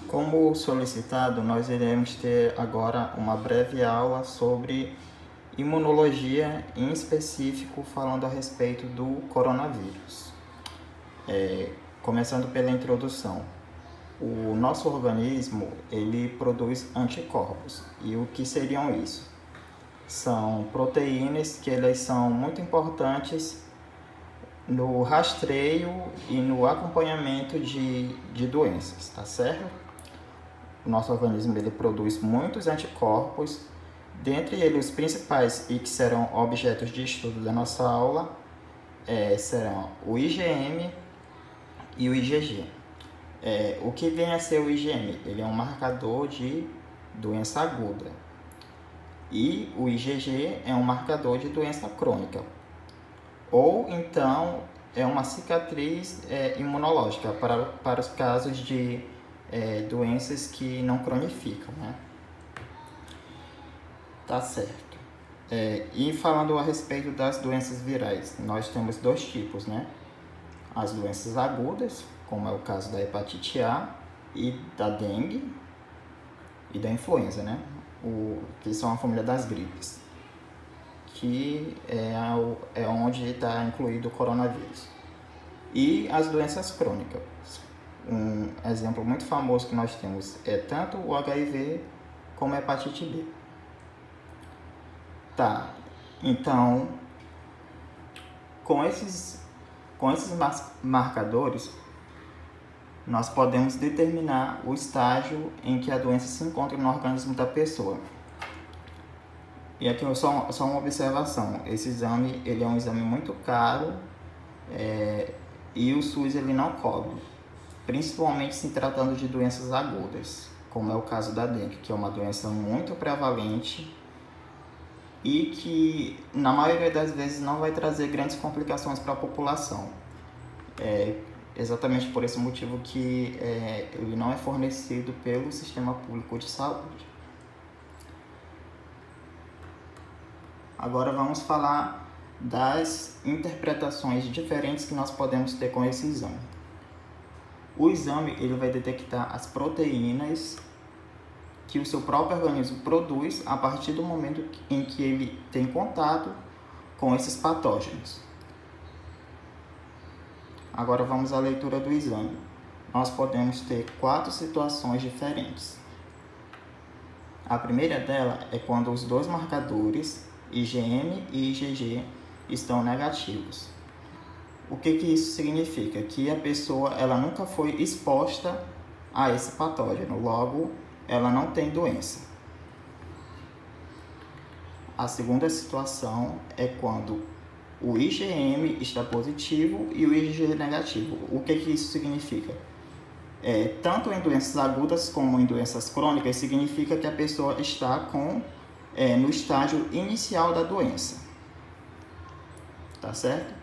Como solicitado, nós iremos ter agora uma breve aula sobre imunologia, em específico falando a respeito do coronavírus. Começando pela introdução. O nosso organismo, ele produz anticorpos. E o que seriam isso? São proteínas que elas são muito importantes no rastreio e no acompanhamento de doenças, tá certo? O nosso organismo ele produz muitos anticorpos, dentre eles os principais e que serão objetos de estudo da nossa aula serão o IgM e o IgG. O que vem a ser o IgM? Ele é um marcador de doença aguda e o IgG é um marcador de doença crônica, ou então é uma cicatriz imunológica para os casos de doenças que não cronificam, né? Tá certo. E falando a respeito das doenças virais, nós temos dois tipos, né? As doenças agudas, como é o caso da hepatite A e da dengue e da influenza, né? Que são a família das gripes, que é onde está incluído o coronavírus. E as doenças crônicas. Um exemplo muito famoso que nós temos é tanto o HIV como a hepatite B. Tá, então, com esses marcadores, nós podemos determinar o estágio em que a doença se encontra no organismo da pessoa. E aqui só uma observação, esse exame ele é um exame muito caro e o SUS ele não cobre, principalmente se tratando de doenças agudas, como é o caso da dengue, que é uma doença muito prevalente e que na maioria das vezes não vai trazer grandes complicações para a população. Exatamente por esse motivo que ele não é fornecido pelo sistema público de saúde. Agora vamos falar das interpretações diferentes que nós podemos ter com esse exame. O exame ele vai detectar as proteínas que o seu próprio organismo produz a partir do momento em que ele tem contato com esses patógenos. Agora vamos à leitura do exame. Nós podemos ter 4 situações diferentes. A primeira dela é quando os dois marcadores, IgM e IgG, estão negativos. O que isso significa? Que a pessoa ela nunca foi exposta a esse patógeno, logo ela não tem doença. A segunda situação é quando o IgM está positivo e o IgG negativo. O que isso significa? Tanto em doenças agudas como em doenças crônicas, significa que a pessoa está no estágio inicial da doença. Tá certo?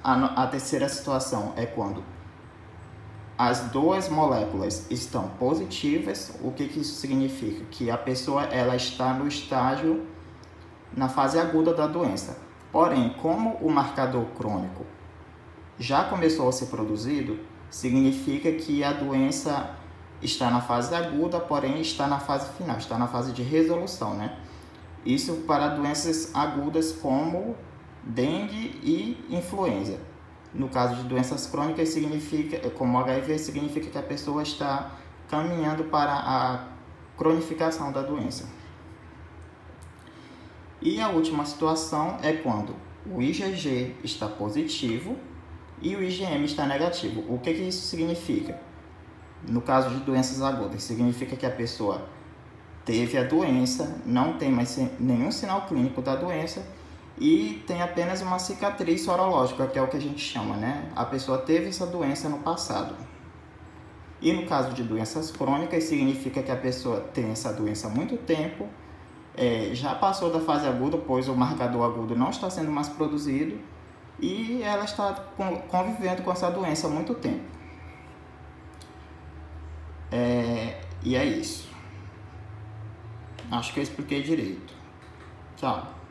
A terceira situação é quando as duas moléculas estão positivas. O que isso significa? Que a pessoa ela está no estágio, na fase aguda da doença. Porém, como o marcador crônico já começou a ser produzido, significa que a doença está na fase aguda, porém está na fase final, está na fase de resolução, né? Isso para doenças agudas como dengue e influenza. No caso de doenças crônicas, como HIV, significa que a pessoa está caminhando para a cronificação da doença. E a última situação é quando o IgG está positivo e o IgM está negativo. O que isso significa? No caso de doenças agudas, significa que a pessoa teve a doença, não tem mais nenhum sinal clínico da doença e tem apenas uma cicatriz sorológica, que é o que a gente chama, né? A pessoa teve essa doença no passado. E no caso de doenças crônicas, significa que a pessoa tem essa doença há muito tempo, já passou da fase aguda, pois o marcador agudo não está sendo mais produzido e ela está convivendo com essa doença há muito tempo. E é isso. Acho que eu expliquei direito. Tchau.